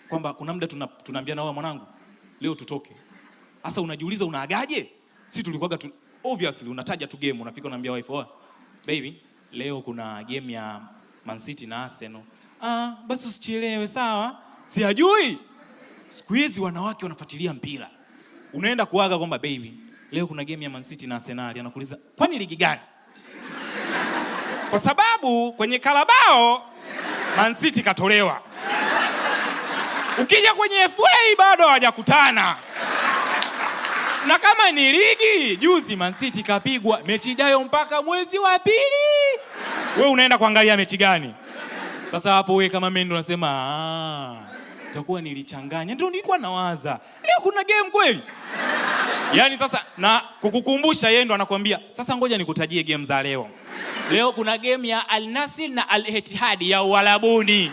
kwamba kuna muda tunaambiana wewe mwanangu leo tutoke. Sasa unajiuliza unaagaje? Sisi tulikuwa obviously unataja tu game, unafika unaambia wife, "Oh, baby, leo kuna game ya Man City na Arsenal." Basi usichelewe, sawa? Sijui. Siku hizi wanawake wanafuatilia mpira. Unaenda kuaga kwamba baby, leo kuna game ya Man City na Arsenal. Anakuuliza, "Kwani ligi gani?" Kwa sababu kwenye Carabao Man City katolewa. Ukija kwenye FA bado hawajakutana. Na kama ni ligi, juzi Man City kapigwa, mechi ijayo mpaka mwezi wa pili. Wewe unaenda kuangalia mechi gani? Sasa hapo wewe kama mimi ndo unasema, itakuwa nilichanganya. Ndio nilikuwa nawaza, leo kuna game kweli? Yaani sasa na kukukumbusha yeye ndo anakuambia, "Sasa ngoja nikutajie game za leo. Leo kuna game ya Al Nassr na Al Ittihad ya Uarabuni."